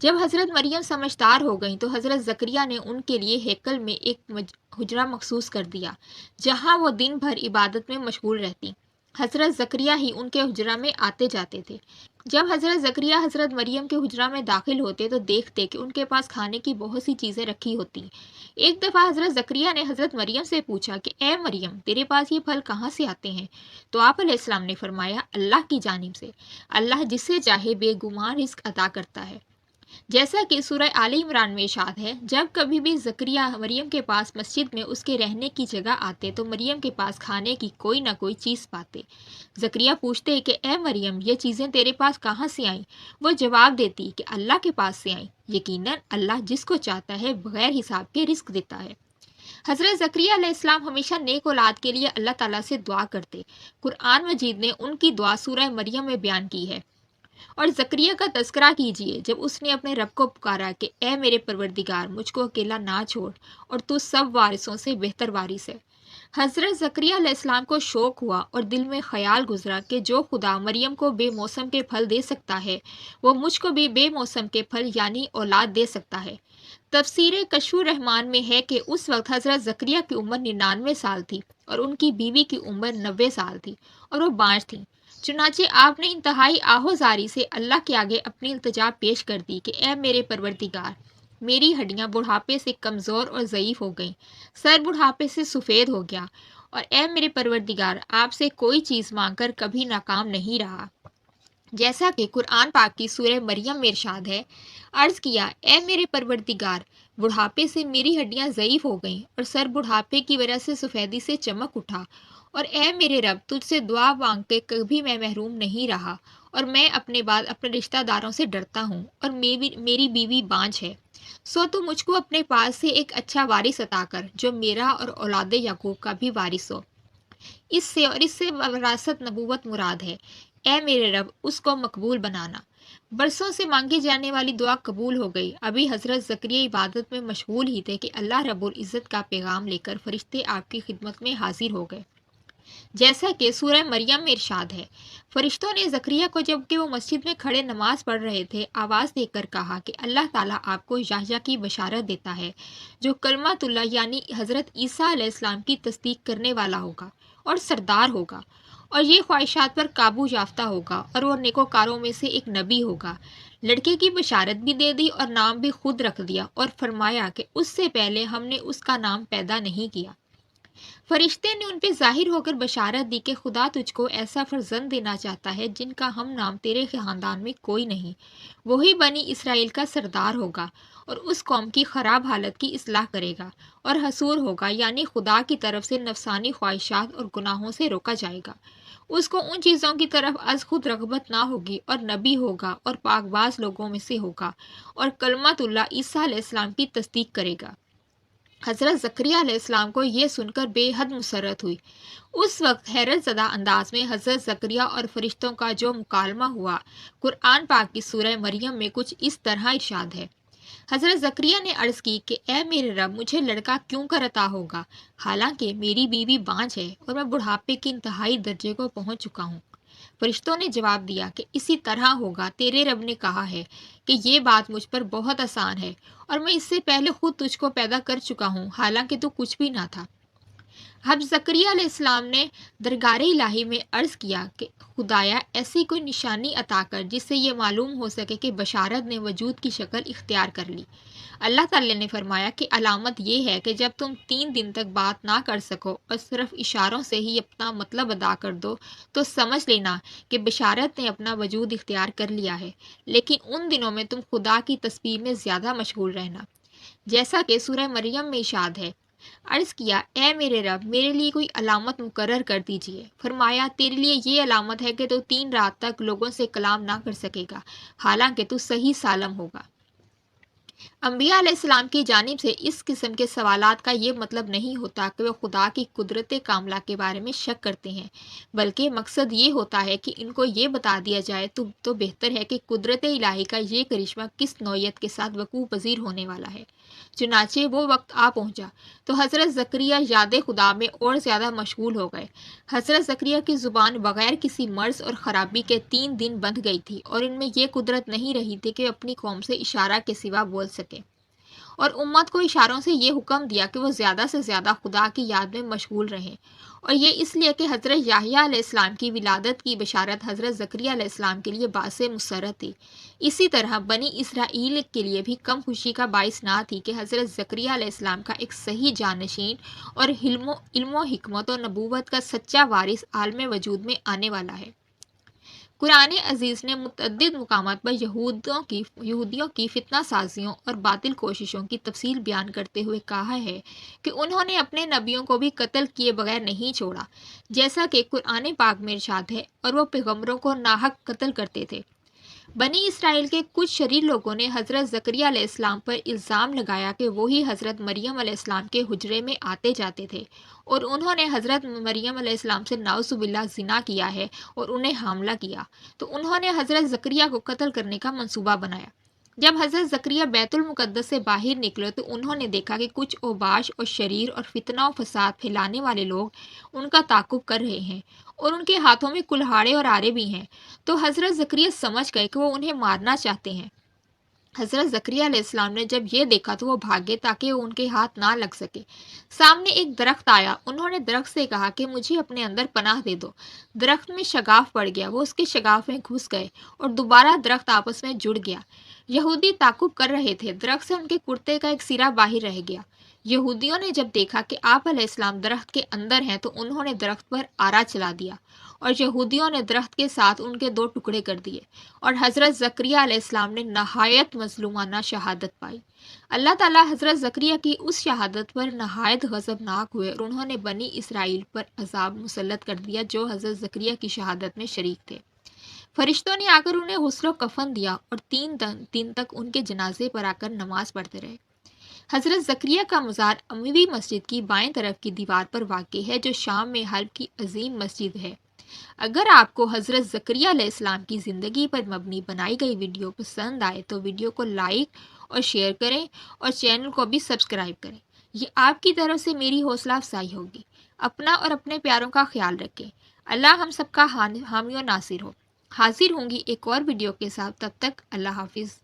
جب حضرت مریم سمجھدار ہو گئیں تو حضرت زکریا نے ان کے لیے ہیکل میں ایک حجرہ مخصوص کر دیا جہاں وہ دن بھر عبادت میں مشغول رہتی۔ حضرت زکریا ہی ان کے حجرہ میں آتے جاتے تھے۔ جب حضرت زکریا حضرت مریم کے حجرہ میں داخل ہوتے تو دیکھتے کہ ان کے پاس کھانے کی بہت سی چیزیں رکھی ہوتی۔ ایک دفعہ حضرت زکریا نے حضرت مریم سے پوچھا کہ اے مریم، تیرے پاس یہ پھل کہاں سے آتے ہیں؟ تو آپ علیہ السلام نے فرمایا، اللہ کی جانب سے، اللہ جسے چاہے بے گمان رزق عطا کرتا ہے۔ جیسا کہ سورہ آل عمران میں ارشاد ہے، جب کبھی بھی زکریا مریم کے پاس مسجد میں اس کے رہنے کی جگہ آتے تو مریم کے پاس کھانے کی کوئی نہ کوئی چیز پاتے۔ زکریا پوچھتے کہ اے مریم، یہ چیزیں تیرے پاس کہاں سے آئیں؟ وہ جواب دیتی کہ اللہ کے پاس سے آئیں، یقیناً اللہ جس کو چاہتا ہے بغیر حساب کے رزق دیتا ہے۔ حضرت زکریا علیہ السلام ہمیشہ نیک اولاد کے لیے اللہ تعالیٰ سے دعا کرتے۔ قرآن مجید نے ان کی دعا سورہ مریم میں بیان کی ہے۔ اور زکریا کا تذکرہ کیجیے جب اس نے اپنے رب کو پکارا کہ اے میرے پروردگار، مجھ کو اکیلا نہ چھوڑ، اور تو سب وارثوں سے بہتر وارث ہے۔ حضرت زکریا علیہ السلام کو شوق ہوا اور دل میں خیال گزرا کہ جو خدا مریم کو بے موسم کے پھل دے سکتا ہے، وہ مجھ کو بھی بے موسم کے پھل یعنی اولاد دے سکتا ہے۔ تفسیر کشف الرحمان میں ہے کہ اس وقت حضرت زکریا کی عمر 99 سال تھی اور ان کی بیوی کی عمر 90 سال تھی اور وہ بانجھ تھیں۔ چنانچہ آپ نے انتہائی آہوزاری سے اللہ کے آگے اپنی التجا پیش کر دی کہ اے میرے پروردگار، میری ہڈیاں بڑھاپے سے کمزور اور ضعیف ہو گئیں، سر بڑھاپے سے سفید ہو گیا، اور اے میرے پروردگار، آپ سے کوئی چیز مانگ کر کبھی ناکام نہیں رہا۔ جیسا کہ قرآن پاک کی سورہ مریم میں ارشاد ہے، عرض کیا اے میرے پروردگار، بڑھاپے سے میری ہڈیاں ضعیف ہو گئیں اور سر بڑھاپے کی وجہ سے سفیدی سے چمک اٹھا، اور اے میرے رب، تجھ سے دعا مانگ کے کبھی میں محروم نہیں رہا، اور میں اپنے بعد اپنے رشتہ داروں سے ڈرتا ہوں، اور میری بیوی بانجھ ہے، سو تو مجھ کو اپنے پاس سے ایک اچھا وارث عطا کر جو میرا اور اولاد یعقوب کا بھی وارث ہو۔ اس سے وراثت نبوت مراد ہے۔ اے میرے رب، اس کو مقبول بنانا۔ برسوں سے مانگی جانے والی دعا قبول ہو گئی۔ ابھی حضرت زکریا عبادت میں مشغول ہی تھے کہ اللہ رب العزت کا پیغام لے کر فرشتے آپ کی خدمت میں حاضر ہو گئے۔ جیسا کہ سورہ مریم میں ارشاد ہے، فرشتوں نے زکریا کو جب کہ وہ مسجد میں کھڑے نماز پڑھ رہے تھے آواز دے کر کہا کہ اللہ تعالیٰ آپ کو یحییٰ کی بشارت دیتا ہے جو کلمۃ اللہ یعنی حضرت عیسیٰ علیہ السلام کی تصدیق کرنے والا ہوگا اور سردار ہوگا، اور یہ خواہشات پر قابو یافتہ ہوگا، اور وہ نیکوکاروں میں سے ایک نبی ہوگا۔ لڑکے کی بشارت بھی دے دی اور نام بھی خود رکھ دیا، اور فرمایا کہ اس سے پہلے ہم نے اس کا نام پیدا نہیں کیا۔ فرشتے نے ان پہ ظاہر ہو کر بشارت دی کہ خدا تجھ کو ایسا فرزند دینا چاہتا ہے جن کا ہم نام تیرے خاندان میں کوئی نہیں، وہی بنی اسرائیل کا سردار ہوگا، اور اس قوم کی خراب حالت کی اصلاح کرے گا، اور حصور ہوگا یعنی خدا کی طرف سے نفسانی خواہشات اور گناہوں سے روکا جائے گا۔ اس کو ان چیزوں کی طرف از خود رغبت نہ ہوگی، اور نبی ہوگا اور پاک باز لوگوں میں سے ہوگا، اور کلمۃ اللہ عیسیٰ علیہ السلام کی تصدیق کرے گا۔ حضرت زکریا علیہ السلام کو یہ سن کر بے حد مسرت ہوئی۔ اس وقت حیرت زدہ انداز میں حضرت زکریا اور فرشتوں کا جو مکالمہ ہوا، قرآن پاک کی سورہ مریم میں کچھ اس طرح ارشاد ہے۔ حضرت زکریا نے عرض کی کہ اے میرے رب، مجھے لڑکا کیوں کر عطا ہوگا، حالانکہ میری بیوی بانجھ ہے اور میں بڑھاپے کے انتہائی درجے کو پہنچ چکا ہوں۔ فرشتوں نے جواب دیا کہ اسی طرح ہوگا، تیرے رب نے کہا ہے کہ یہ بات مجھ پر بہت آسان ہے، اور میں اس سے پہلے خود تجھ کو پیدا کر چکا ہوں حالانکہ تو کچھ بھی نہ تھا۔ اب زکریا علیہ السلام نے درگار الہی میں عرض کیا کہ خدایا، ایسی کوئی نشانی عطا کر جس سے یہ معلوم ہو سکے کہ بشارت نے وجود کی شکل اختیار کر لی۔ اللہ تعالی نے فرمایا کہ علامت یہ ہے کہ جب تم 3 دن تک بات نہ کر سکو اور صرف اشاروں سے ہی اپنا مطلب ادا کر دو تو سمجھ لینا کہ بشارت نے اپنا وجود اختیار کر لیا ہے، لیکن ان دنوں میں تم خدا کی تسبیح میں زیادہ مشغول رہنا۔ جیسا کہ سورہ مریم میں ارشاد ہے، عرض کیا اے میرے رب، میرے لیے کوئی علامت مقرر کر دیجئے۔ فرمایا تیرے لیے یہ علامت ہے کہ تو 3 رات تک لوگوں سے کلام نہ کر سکے گا حالانکہ تو صحیح سالم ہوگا۔ انبیاء علیہ السلام کی جانب سے اس قسم کے سوالات کا یہ مطلب نہیں ہوتا کہ وہ خدا کی قدرت کاملہ کے بارے میں شک کرتے ہیں، بلکہ مقصد یہ ہوتا ہے کہ ان کو یہ بتا دیا جائے تو بہتر ہے کہ قدرت الہی کا یہ کرشمہ کس نوعیت کے ساتھ وقوع پذیر ہونے والا ہے۔ چنانچہ وہ وقت آ پہنچا تو حضرت زکریا یاد خدا میں اور زیادہ مشغول ہو گئے۔ حضرت زکریا کی زبان بغیر کسی مرض اور خرابی کے 3 دن بند گئی تھی، اور ان میں یہ قدرت نہیں رہی تھی کہ اپنی قوم سے اشارہ کے سوا بول سکے، اور امت کو اشاروں سے یہ حکم دیا کہ وہ زیادہ سے زیادہ خدا کی یاد میں مشغول رہیں، اور یہ اس لیے کہ حضرت یحییٰ علیہ السلام کی ولادت کی بشارت حضرت زکریا علیہ السلام کے لیے باعث مسرت تھی۔ اسی طرح بنی اسرائیل کے لیے بھی کم خوشی کا باعث نہ تھی کہ حضرت زکریا علیہ السلام کا ایک صحیح جانشین اور علم و حکمت و نبوت کا سچا وارث عالم وجود میں آنے والا ہے۔ قرآن عزیز نے متعدد مقامات پر یہودیوں کی فتنہ سازیوں اور باطل کوششوں کی تفصیل بیان کرتے ہوئے کہا ہے کہ انہوں نے اپنے نبیوں کو بھی قتل کیے بغیر نہیں چھوڑا، جیسا کہ قرآن پاک میں ارشاد ہے، اور وہ پیغمبروں کو ناحق قتل کرتے تھے۔ بنی اسرائیل کے کچھ شریر لوگوں نے حضرت زکریا علیہ السلام پر الزام لگایا کہ وہی حضرت مریم علیہ السلام کے حجرے میں آتے جاتے تھے، اور انہوں نے حضرت مریم علیہ السلام سے نعوذ باللہ زنا کیا ہے اور انہیں حاملہ کیا، تو انہوں نے حضرت زکریا کو قتل کرنے کا منصوبہ بنایا۔ جب حضرت زکریا بیت المقدس سے باہر نکلے تو انہوں نے دیکھا کہ کچھ اوباش اور شریر اور فتنہ و فساد پھیلانے والے لوگ ان کا تعاقب کر رہے ہیں، اور ان کے ہاتھوں میں کلہاڑے اور آرے بھی ہیں، تو حضرت زکریا سمجھ گئے کہ وہ انہیں مارنا چاہتے ہیں۔ حضرت زکریا علیہ السلام نے جب یہ دیکھا تو وہ بھاگے تاکہ وہ ان کے ہاتھ نہ لگ سکے۔ سامنے ایک درخت آیا، انہوں نے درخت سے کہا کہ مجھے اپنے اندر پناہ دے دو۔ درخت میں شگاف پڑ گیا، وہ اس کے شگاف میں گھس گئے، اور دوبارہ درخت آپس میں جڑ گیا۔ یہودی تعقب کر رہے تھے، درخت سے ان کے کرتے کا ایک سرا باہر رہ گیا۔ یہودیوں نے جب دیکھا کہ آپ علیہ السلام درخت کے اندر ہیں تو انہوں نے درخت پر آرا چلا دیا، اور یہودیوں نے درخت کے ساتھ ان کے 2 ٹکڑے کر دیے، اور حضرت زکریا علیہ السلام نے نہایت مظلومانہ شہادت پائی۔ اللہ تعالیٰ حضرت زکریا کی اس شہادت پر نہایت غضبناک ہوئے، اور انہوں نے بنی اسرائیل پر عذاب مسلط کر دیا جو حضرت زکریا کی شہادت میں شریک تھے۔ فرشتوں نے آ کر انہیں غسل و کفن دیا، اور 3 دن تک ان کے جنازے پر آ کر نماز پڑھتے رہے۔ حضرت زکریا کا مزار اموی مسجد کی بائیں طرف کی دیوار پر واقع ہے، جو شام میں حلب کی عظیم مسجد ہے۔ اگر آپ کو حضرت زکریا علیہ السلام کی زندگی پر مبنی بنائی گئی ویڈیو پسند آئے تو ویڈیو کو لائک اور شیئر کریں، اور چینل کو بھی سبسکرائب کریں۔ یہ آپ کی طرف سے میری حوصلہ افزائی ہوگی۔ اپنا اور اپنے پیاروں کا خیال رکھیں۔ اللہ ہم سب کا حامی و ناصر ہو۔ حاضر ہوں گی ایک اور ویڈیو کے ساتھ، تب تک اللہ حافظ۔